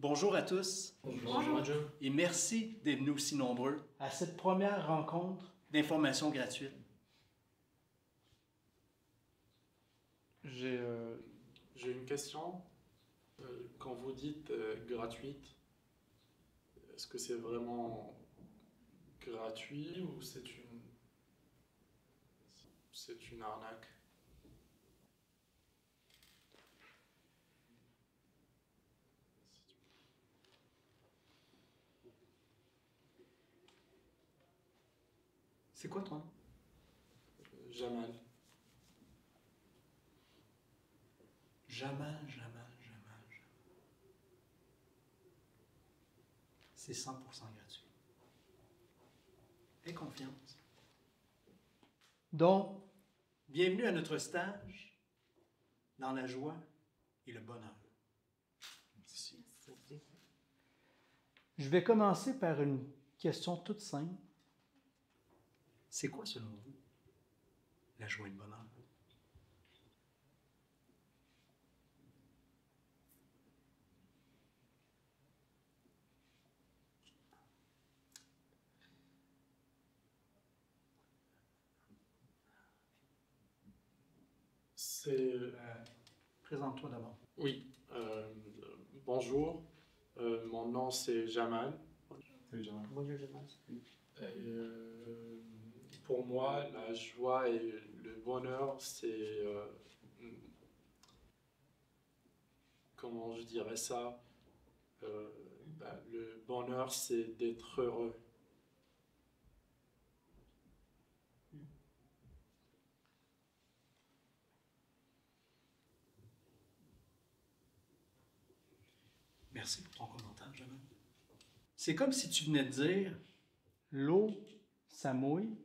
Bonjour à tous. Bonjour. Et merci d'être venus aussi nombreux à cette première rencontre d'information gratuite. J'ai une question. Quand vous dites gratuite, est-ce que c'est vraiment gratuit ou c'est une arnaque? C'est quoi ton nom? Jamal. Jamal. C'est 100% gratuit. Aie confiance. Donc, bienvenue à notre stage dans la joie et le bonheur. Merci. Je vais commencer par une question toute simple. C'est quoi, selon vous, la joie et le bonheur? Présente-toi d'abord. Oui. Bonjour. Mon nom c'est Jamal. Salut Jamal. Bonjour Jamal. Pour moi, la joie et le bonheur, c'est... comment je dirais ça? Le bonheur, c'est d'être heureux. Merci pour ton commentaire, Jamal. C'est comme si tu venais de dire, l'eau, ça mouille,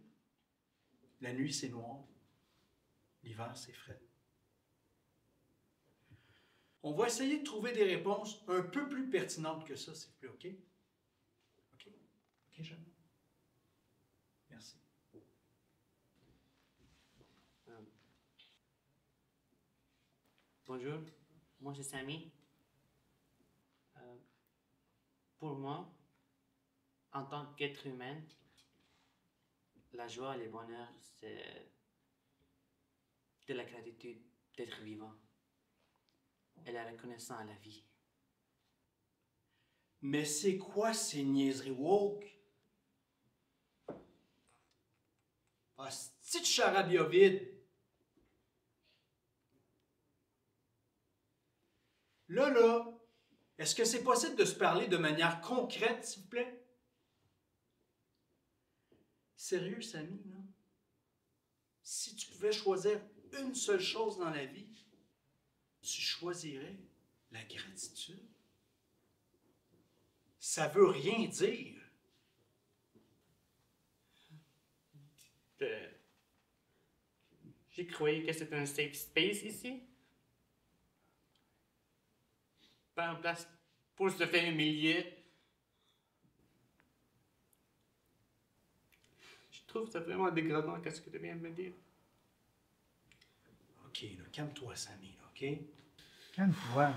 la nuit, c'est noir, l'hiver, c'est frais. On va essayer de trouver des réponses un peu plus pertinentes que ça, s'il vous plaît, OK? OK? OK, Jamal? Merci. Bonjour, moi c'est Samy. Pour moi, en tant qu'être humain, la joie et le bonheur, c'est de la gratitude d'être vivant et la reconnaissance à la vie. Mais c'est quoi ces niaiseries woke? Ah, c'est de charabia vide. Là, est-ce que c'est possible de se parler de manière concrète, s'il vous plaît? Sérieux, Samy, là? Si tu pouvais choisir une seule chose dans la vie, tu choisirais la gratitude. Ça veut rien dire. J'ai cru que c'était un safe space ici. Pas une place pour se faire humilier. Je trouve ça vraiment dégradant, qu'est-ce que tu viens de me dire. OK, là, calme-toi, Samy, là, OK? Calme-toi.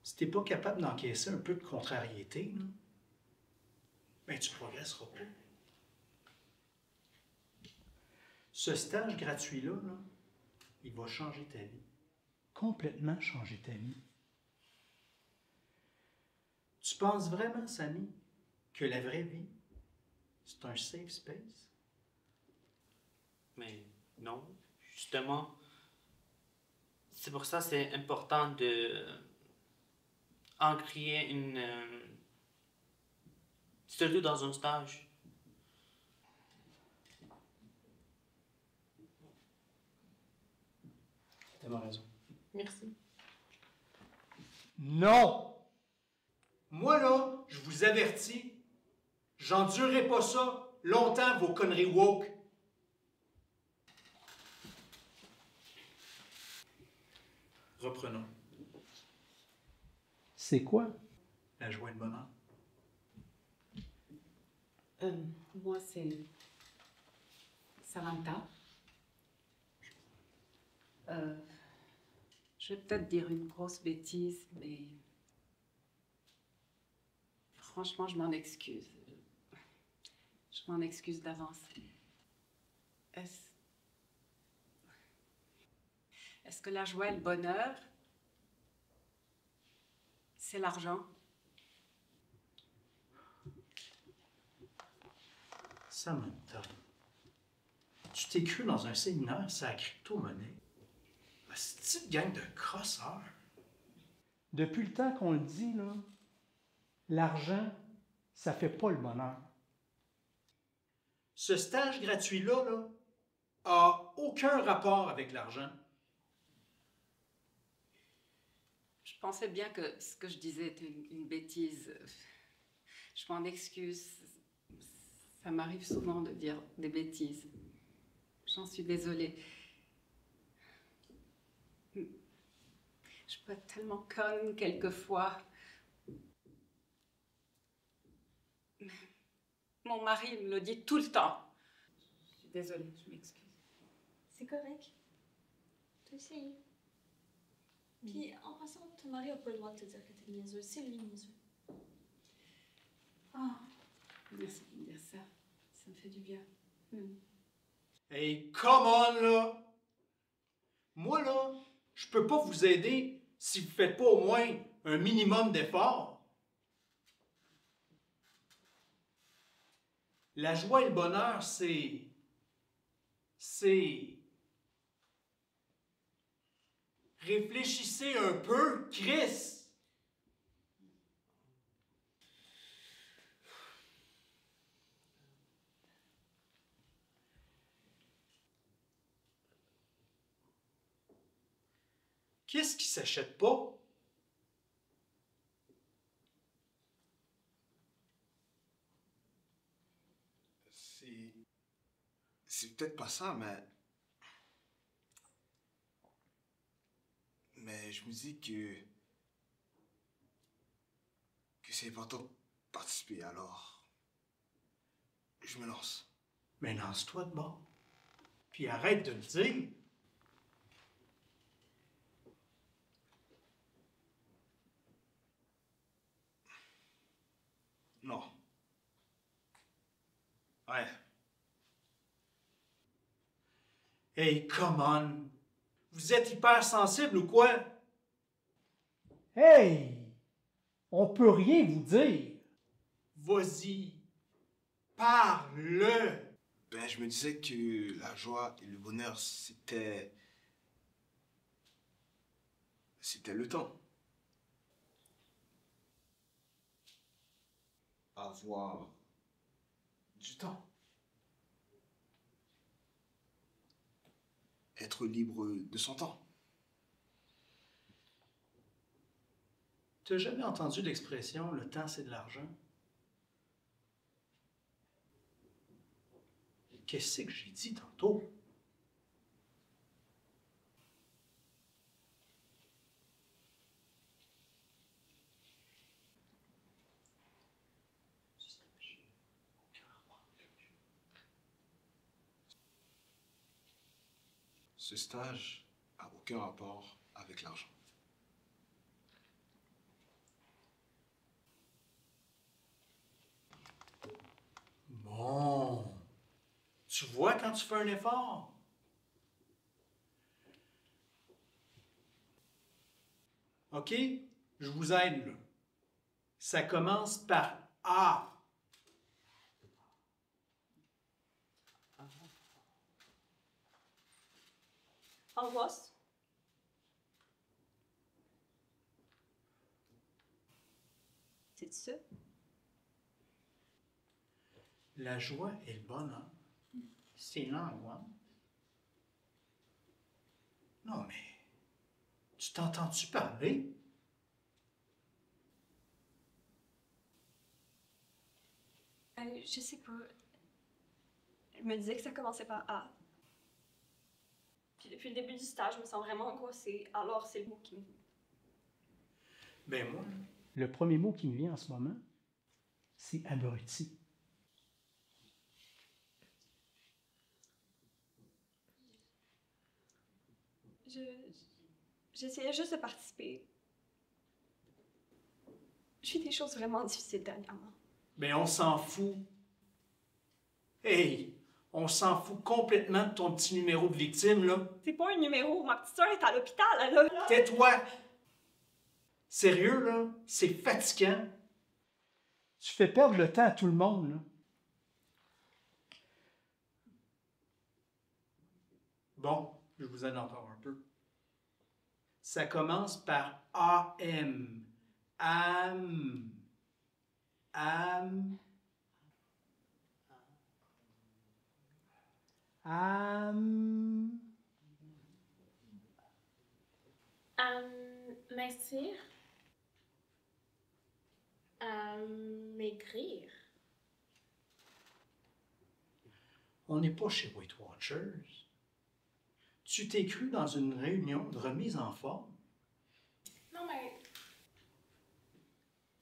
Si t'es pas capable d'encaisser un peu de contrariété, là, ben tu progresseras pas. Ce stage gratuit-là, là, il va changer ta vie. Complètement changer ta vie. Tu penses vraiment, Samy, que la vraie vie, c'est un safe space? Mais non, justement, c'est pour ça que c'est important de en créer une... surtout dans un stage. T'as raison. Merci. Non! Moi, là, je vous avertis, j'endurerai pas ça longtemps, vos conneries woke. Reprenons. C'est quoi la joie et le bonheur? Moi, c'est Samantha. Je vais peut-être dire une grosse bêtise, mais franchement, je m'en excuse. Je m'en excuse d'avance. Est-ce... Est-ce que la joie et le bonheur, c'est l'argent? Samantha, tu t'es cru dans un séminaire sur la crypto-monnaie? C'est une petite gang de crosseurs. Depuis le temps qu'on le dit, là, l'argent, ça fait pas le bonheur. Ce stage gratuit-là, a aucun rapport avec l'argent. Je pensais bien que ce que je disais était une bêtise. Je m'en excuse. Ça m'arrive souvent de dire des bêtises. J'en suis désolée. Je peux être tellement conne quelquefois. Mon mari me le dit tout le temps. Je suis désolée, je m'excuse. C'est correct. T'as essayé. Puis, en passant, ton mari n'a pas le droit de te dire que t'es niaiseuse. C'est lui niaiseux. Ah, merci de me dire ça. Ça me fait du bien. Hey, come on, là! Moi, là, je peux pas vous aider si vous faites pas au moins un minimum d'effort. La joie et le bonheur, c'est... Réfléchissez un peu, Chris! Qu'est-ce qui s'achète pas? C'est peut-être pas ça, mais je me dis que c'est important de participer, alors je me lance. Mais lance-toi de bord. Puis arrête de le dire. Non. Ouais. Hey, come on! Vous êtes hyper sensible ou quoi? Hey! On peut rien vous dire. Vas-y. Parle! Ben, je me disais que la joie et le bonheur, c'était le temps. Avoir du temps. Être libre de son temps. T'as jamais entendu l'expression « le temps, c'est de l'argent » ? Qu'est-ce que j'ai dit tantôt? Ce stage n'a aucun rapport avec l'argent. Bon. Tu vois quand tu fais un effort? OK? Je vous aide, là. Ça commence par A. Angoisse. C'est ça? La joie et le bonheur, c'est l'angoisse. Non, mais tu t'entends-tu parler? Je sais pas. Je me disais que ça commençait par A. Puis depuis le début du stage, je me sens vraiment angoissée. Alors, c'est le mot qui me... Ben moi, le premier mot qui me vient en ce moment, c'est abruti. J'essayais juste de participer. Je vis des choses vraiment difficiles dernièrement. Mais on s'en fout. Hey, on s'en fout complètement de ton petit numéro de victime, là. C'est pas un numéro, ma petite soeur est à l'hôpital, elle a... Tais-toi! Sérieux, là, c'est fatigant. Tu fais perdre le temps à tout le monde, là. Bon, je vous aide encore un peu. Ça commence par AM. Am. Am. Am. Mincir. Maigrir. On n'est pas chez Weight Watchers. Tu t'es cru dans une réunion de remise en forme? Non, mais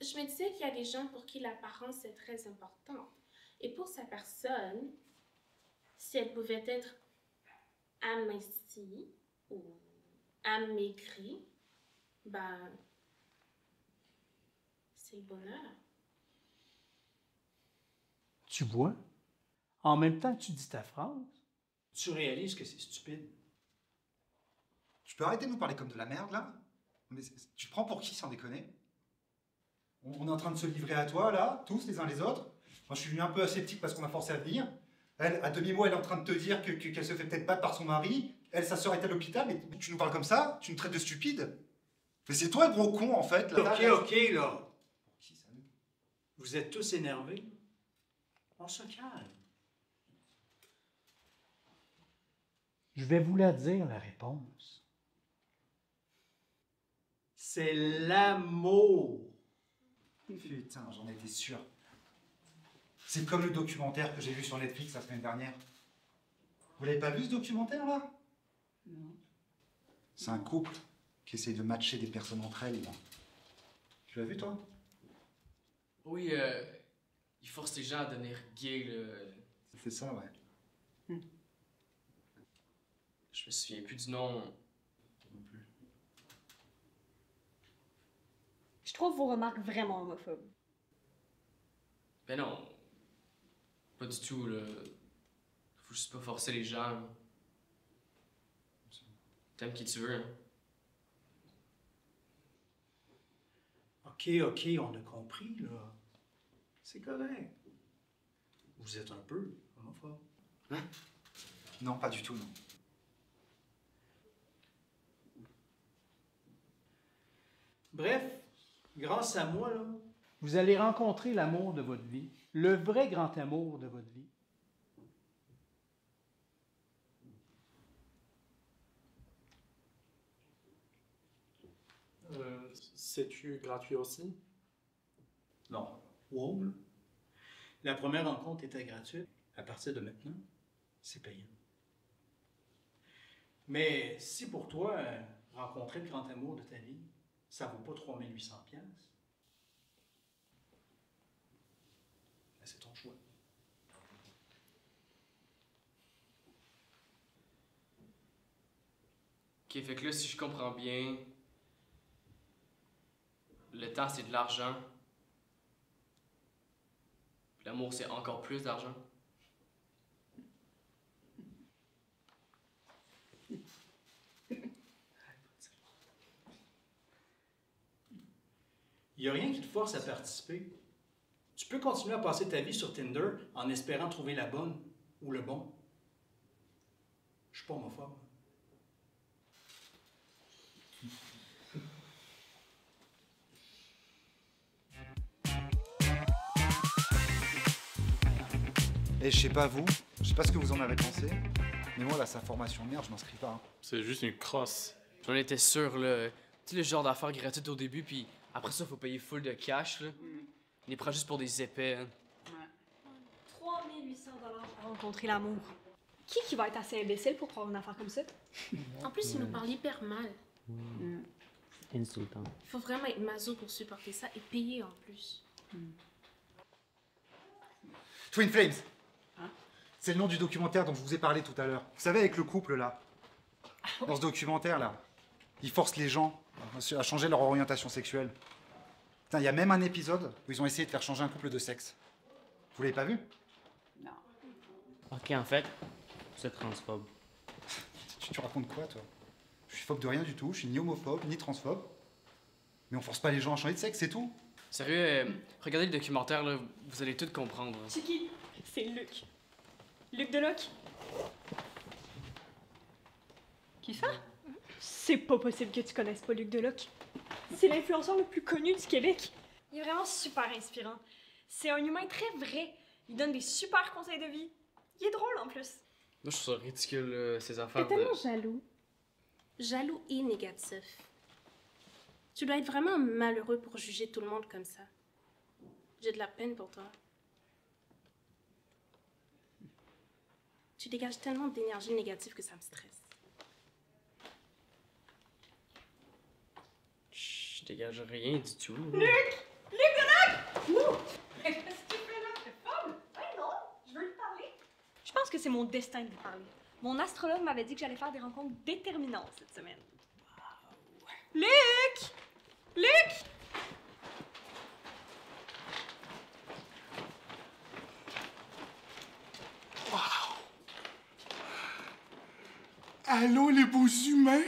je me disais qu'il y a des gens pour qui l'apparence est très importante. Et pour sa personne, si elle pouvait être amincie ou amaigrie, ben, c'est le bonheur. Tu vois? En même temps que tu dis ta phrase, tu réalises que c'est stupide. Tu peux arrêter de nous parler comme de la merde, là? Mais tu te prends pour qui, sans déconner? On est en train de se livrer à toi, là, tous les uns les autres. Moi, je suis venu un peu aseptique parce qu'on m'a forcé à venir. Elle, à demi-mot, elle est en train de te dire qu'elle se fait peut-être battre par son mari. Elle, sa sœur est à l'hôpital, mais tu nous parles comme ça? Tu nous traites de stupide? Mais c'est toi le gros con, en fait. Là. Ok, là. Pour qui, ça, nous? Vous êtes tous énervés. On se calme. Je vais vous la dire, la réponse. C'est l'amour. Putain, j'en étais sûr. C'est comme le documentaire que j'ai vu sur Netflix la semaine dernière. Vous l'avez pas vu, ce documentaire, là? Non. C'est un couple qui essaye de matcher des personnes entre elles, là. Tu l'as vu, toi? Oui, il force les gens à devenir gays, là. C'est ça, ouais. Je me souviens plus du nom. Non plus. Je trouve vos remarques vraiment homophobes. Ben non. Pas du tout, là. Faut juste pas forcer les gens. T'aimes qui tu veux, hein. Ok, on a compris, là. C'est correct. Vous êtes un peu homophobe. Hein? Non, pas du tout, non. Bref, grâce à moi, là, vous allez rencontrer l'amour de votre vie, le vrai grand amour de votre vie. C'est-tu gratuit aussi? Non, wow, là. La première rencontre était gratuite. À partir de maintenant, c'est payant. Mais si pour toi, rencontrer le grand amour de ta vie, ça vaut pas 3800 $, ben c'est ton choix. Ok, fait que là, si je comprends bien, le temps, c'est de l'argent. Puis l'amour, c'est encore plus d'argent. Il n'y a rien qui te force à participer. Tu peux continuer à passer ta vie sur Tinder en espérant trouver la bonne ou le bon. Je suis pas homophobe. Et je sais pas vous, je sais pas ce que vous en avez pensé, mais moi, là, sa formation de merde, je m'inscris pas. Hein. C'est juste une crosse. J'en étais sûr, là. Tu sais, le genre d'affaires gratuites au début, puis après ça, faut payer full de cash, là. On les prend juste pour des épais, hein. 3800 $ pour rencontrer l'amour. Qui va être assez imbécile pour prendre une affaire comme ça? En plus, il nous parle hyper mal. Insultant. Il faut vraiment être maso pour supporter ça et payer en plus. Twin Flames. C'est le nom du documentaire dont je vous ai parlé tout à l'heure. Vous savez, avec le couple, là. Dans ce documentaire, là. Ils forcent les gens à changer leur orientation sexuelle. Putain, il y a même un épisode où ils ont essayé de faire changer un couple de sexe. Vous l'avez pas vu? Non. Ok, en fait, c'est transphobe. Tu racontes quoi, toi? Je suis phobe de rien du tout, je suis ni homophobe, ni transphobe. Mais on force pas les gens à changer de sexe, c'est tout. Sérieux, regardez le documentaire, là, vous allez tout comprendre. C'est qui? C'est Luc. Luc Deloc. Qui ça? C'est pas possible que tu connaisses pas Luc Deloc. C'est l'influenceur le plus connu du Québec. Il est vraiment super inspirant. C'est un humain très vrai. Il donne des super conseils de vie. Il est drôle en plus. Moi, je trouve ça ridicule, ces affaires T'es de... tellement jaloux. Jaloux et négatif. Tu dois être vraiment malheureux pour juger tout le monde comme ça. J'ai de la peine pour toi. Tu dégages tellement d'énergie négative que ça me stresse. Je dégage rien du tout. Luc! Luc Deloc! Qu'est-ce que tu fais là? T'es folle? Ouais, non, je veux lui parler. Je pense que c'est mon destin de lui parler. Mon astrologue m'avait dit que j'allais faire des rencontres déterminantes cette semaine. Wow. Luc! Luc! Allô, les beaux humains?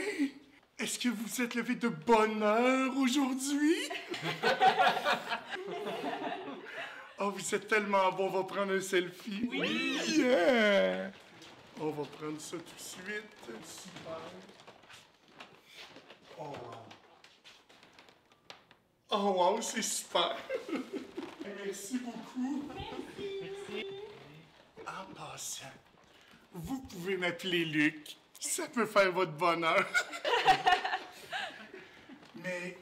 Est-ce que vous êtes levés de bonne heure aujourd'hui? Oh, vous êtes tellement bon, on va prendre un selfie. Oui! Yeah! On va prendre ça tout de suite. Super. Oh, wow. Oh, wow, c'est super. Merci beaucoup. Merci. En passant, vous pouvez m'appeler Luc. Ça peut faire votre bonheur. mais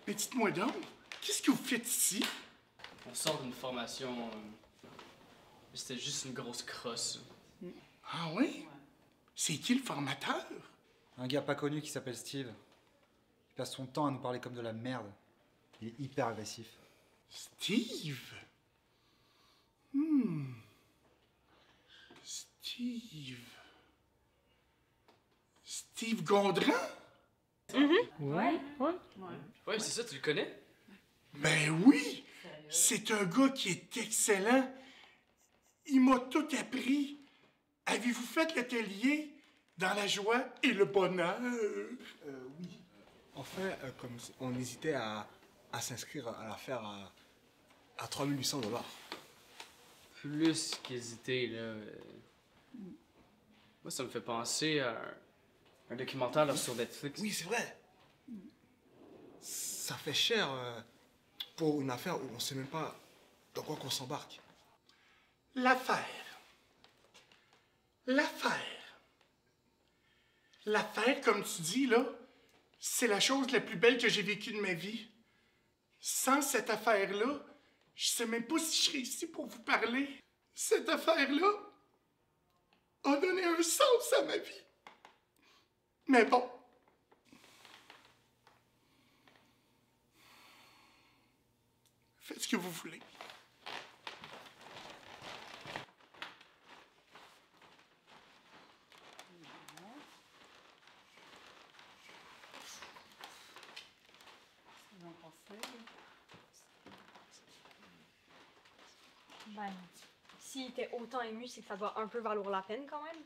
dites-moi donc, qu'est-ce que vous faites ici? On sort d'une formation... C'était juste une grosse crosse. Ah oui? C'est qui le formateur? Un gars pas connu qui s'appelle Steve. Il passe son temps à nous parler comme de la merde. Il est hyper agressif. Steve? Steve... Steve Gondran? Ouais, c'est ça, tu le connais? Ben oui! C'est un gars qui est excellent. Il m'a tout appris. Avez-vous fait l'atelier dans la joie et le bonheur? Oui. En fait, comme on hésitait à s'inscrire à l'affaire à 3800 $. Plus qu'hésiter, là... Moi, ça me fait penser à un documentaire là, sur Netflix. Oui, c'est vrai. Ça fait cher pour une affaire où on sait même pas dans quoi qu'on s'embarque. L'affaire. L'affaire, comme tu dis, là, c'est la chose la plus belle que j'ai vécue de ma vie. Sans cette affaire-là, je sais même pas si je serais ici pour vous parler. Cette affaire-là a donné un sens à ma vie. Mais bon. Faites ce que vous voulez. Ben, s'il était autant ému, c'est que ça doit un peu valoir la peine quand même.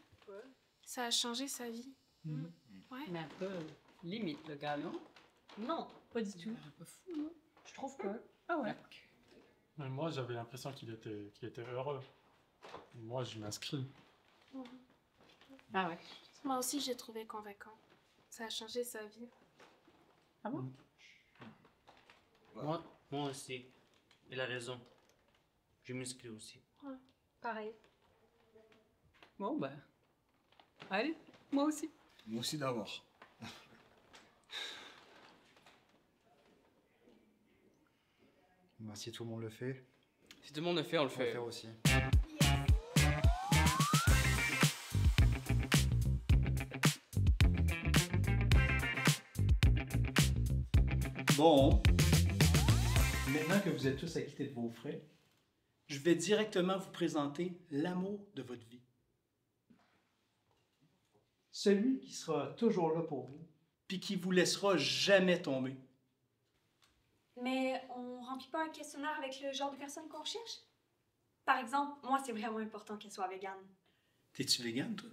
Ça a changé sa vie. Ouais. Mais un peu limite, le gars, non? Non, pas du tout. Un peu fou, non? Je trouve pas. Ah ouais? Mais moi, j'avais l'impression qu'il était heureux. Moi, je m'inscris. Ah ouais. Moi aussi, j'ai trouvé convaincant. Ça a changé sa vie. Ah bon? Moi aussi. Il a raison. Je m'inscris aussi. Pareil. Bon, ben. Allez, moi aussi. Moi aussi d'abord. Bah, si tout le monde le fait, Si tout le monde le fait, on le on va le fait. faire aussi. Bon. Maintenant que vous êtes tous acquittés de vos frais, je vais directement vous présenter l'amour de votre vie. Celui qui sera toujours là pour vous, puis qui vous laissera jamais tomber. Mais on remplit pas un questionnaire avec le genre de personne qu'on cherche? Par exemple, moi, c'est vraiment important qu'elle soit végane. T'es-tu végane, toi?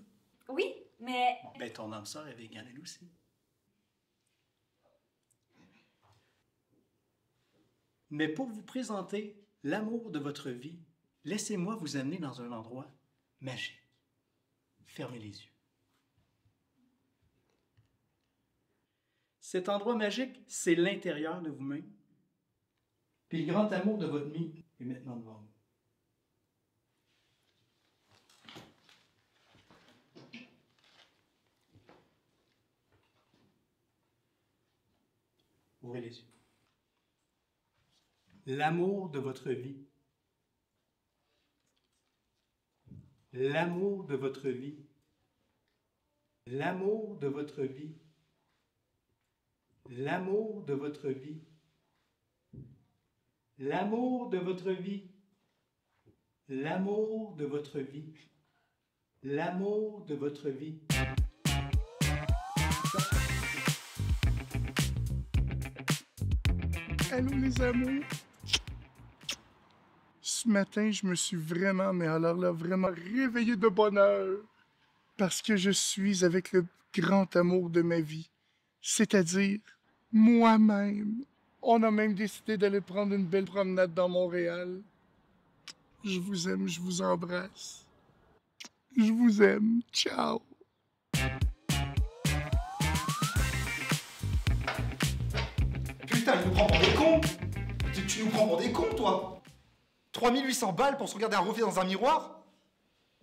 Oui, mais... Bon, ben, ton âme sœur est végane, elle aussi. Mais pour vous présenter l'amour de votre vie, laissez-moi vous amener dans un endroit magique. Fermez les yeux. Cet endroit magique, c'est l'intérieur de vous-même. Puis le grand amour de votre vie est maintenant devant vous. Ouvrez les yeux. L'amour de votre vie. L'amour de votre vie. L'amour de votre vie. L'amour de votre vie. L'amour de votre vie. L'amour de votre vie. L'amour de votre vie. Allô les amours? Ce matin, je me suis vraiment, mais alors là, vraiment réveillé de bonheur. Parce que je suis avec le grand amour de ma vie. C'est-à-dire moi-même. On a même décidé d'aller prendre une belle promenade dans Montréal. Je vous aime, je vous embrasse. Je vous aime. Ciao. Putain, il nous prend pour des cons! Tu nous prends pour des cons, toi! 3800 balles pour se regarder un reflet dans un miroir?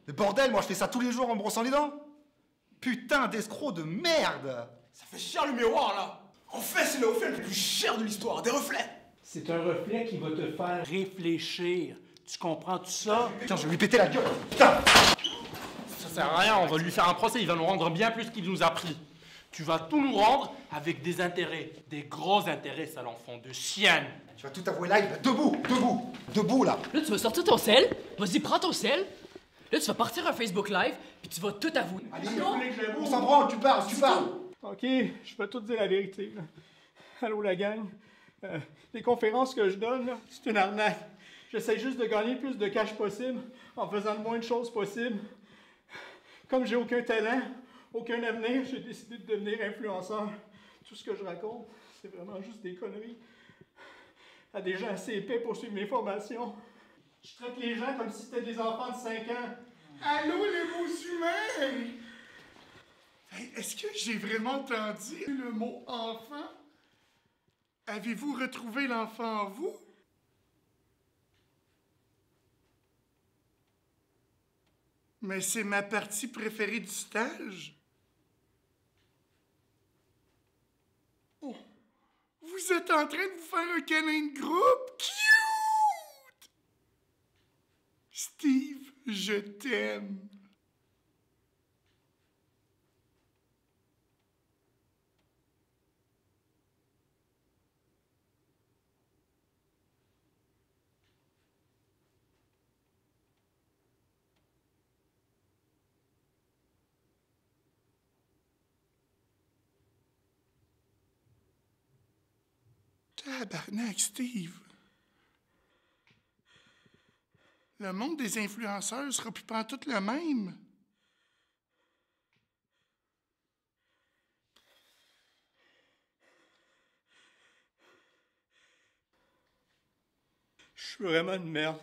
Mais bordel, moi je fais ça tous les jours en me brossant les dents! Putain d'escroc de merde! Ça fait cher le miroir là. En fait, c'est le reflet le plus cher de l'histoire, des reflets. C'est un reflet qui va te faire réfléchir. Tu comprends tout ça? Putain, je vais lui péter la gueule! Putain! Ça sert à rien, on va lui faire un procès, il va nous rendre bien plus qu'il nous a pris. Tu vas tout nous rendre avec des intérêts, des gros intérêts, sale enfant de chienne. Tu vas tout avouer live, là. Debout, debout, debout là! Là, tu vas sortir ton sel. Vas-y, prends ton sel. Là, tu vas partir un Facebook Live, puis tu vas tout avouer. Allez, on s'en branle, tu parles, tu parles! OK, je peux tout dire la vérité. Là. Allô, la gang? Les conférences que je donne, là, c'est une arnaque. J'essaie juste de gagner le plus de cash possible en faisant le moins de choses possible. Comme j'ai aucun talent, aucun avenir, j'ai décidé de devenir influenceur. Tout ce que je raconte, c'est vraiment juste des conneries. À des gens assez épais pour suivre mes formations. Je traite les gens comme si c'était des enfants de 5 ans. Allô les beaux humains! Hey, est-ce que j'ai vraiment entendu le mot enfant? Avez-vous retrouvé l'enfant en vous? Mais c'est ma partie préférée du stage. Oh, vous êtes en train de vous faire un câlin de groupe? Cute! Steve, je t'aime. Tabarnak, Steve. Le monde des influenceurs sera plus pantoute le même. Je suis vraiment une merde.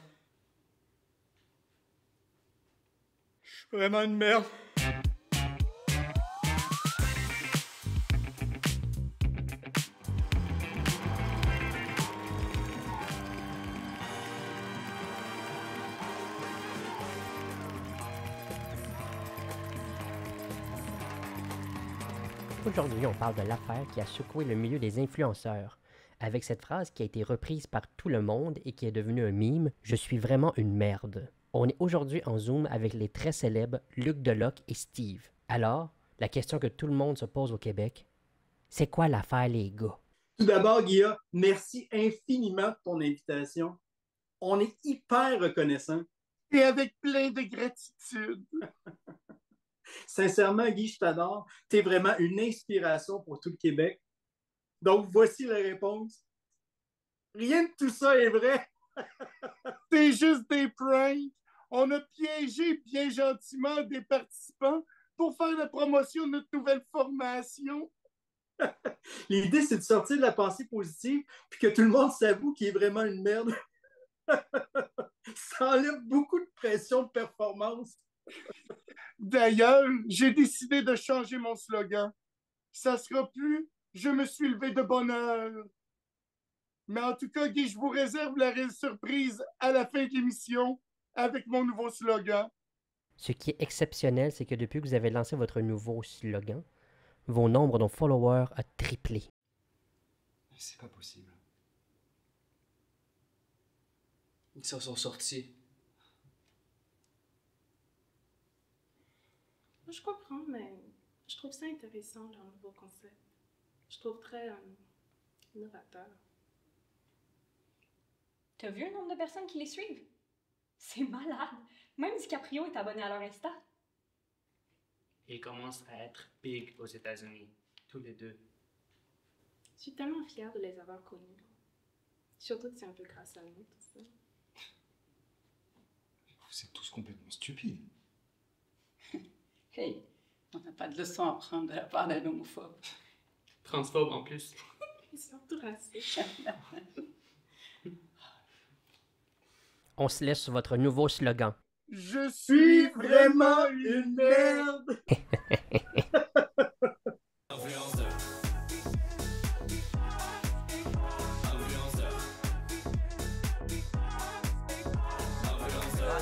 Je suis vraiment une merde. Aujourd'hui, on parle de l'affaire qui a secoué le milieu des influenceurs. Avec cette phrase qui a été reprise par tout le monde et qui est devenue un meme, « Je suis vraiment une merde ». On est aujourd'hui en Zoom avec les très célèbres Luc Deloc et Steve. Alors, la question que tout le monde se pose au Québec, c'est quoi l'affaire les gars? Tout d'abord, Guilla, merci infiniment de ton invitation. On est hyper reconnaissant. Et avec plein de gratitude. Sincèrement, Guy, je t'adore. Tu es vraiment une inspiration pour tout le Québec. Donc, voici la réponse. Rien de tout ça est vrai. C'est juste des pranks. On a piégé bien gentiment des participants pour faire la promotion de notre nouvelle formation. L'idée, c'est de sortir de la pensée positive puis que tout le monde s'avoue qu'il est vraiment une merde. Ça enlève beaucoup de pression de performance. D'ailleurs, j'ai décidé de changer mon slogan. Ça sera plus « Je me suis levé de bonne heure ». Mais en tout cas, Guy, je vous réserve la réelle surprise à la fin de l'émission avec mon nouveau slogan. Ce qui est exceptionnel, c'est que depuis que vous avez lancé votre nouveau slogan, vos nombres de followers a triplé. C'est pas possible. Ils s'en sont sortis. Je comprends, mais je trouve ça intéressant, leur nouveau concept. Je trouve très novateur. T'as vu le nombre de personnes qui les suivent? C'est malade! Même DiCaprio est abonné à leur Insta. Ils commencent à être big aux États-Unis, tous les deux. Je suis tellement fière de les avoir connus. Surtout que c'est un peu grâce à nous, tout ça. Vous êtes tous complètement stupides. Hey, on n'a pas de leçon à prendre de la part d'un homophobe. Transphobe en plus. Ils sont tout racistes. On se laisse sur votre nouveau slogan. Je suis vraiment une merde.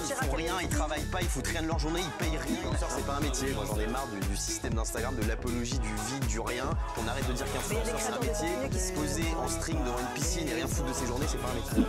Ils font rien, ils travaillent pas, ils foutent rien de leur journée, ils payent rien. C'est pas un métier. Moi j'en ai marre du système d'Instagram, de l'apologie du vide, du rien. On arrête de dire qu'influenceur c'est un métier. Se poser en string devant une piscine et rien foutre de ses journées, c'est pas un métier.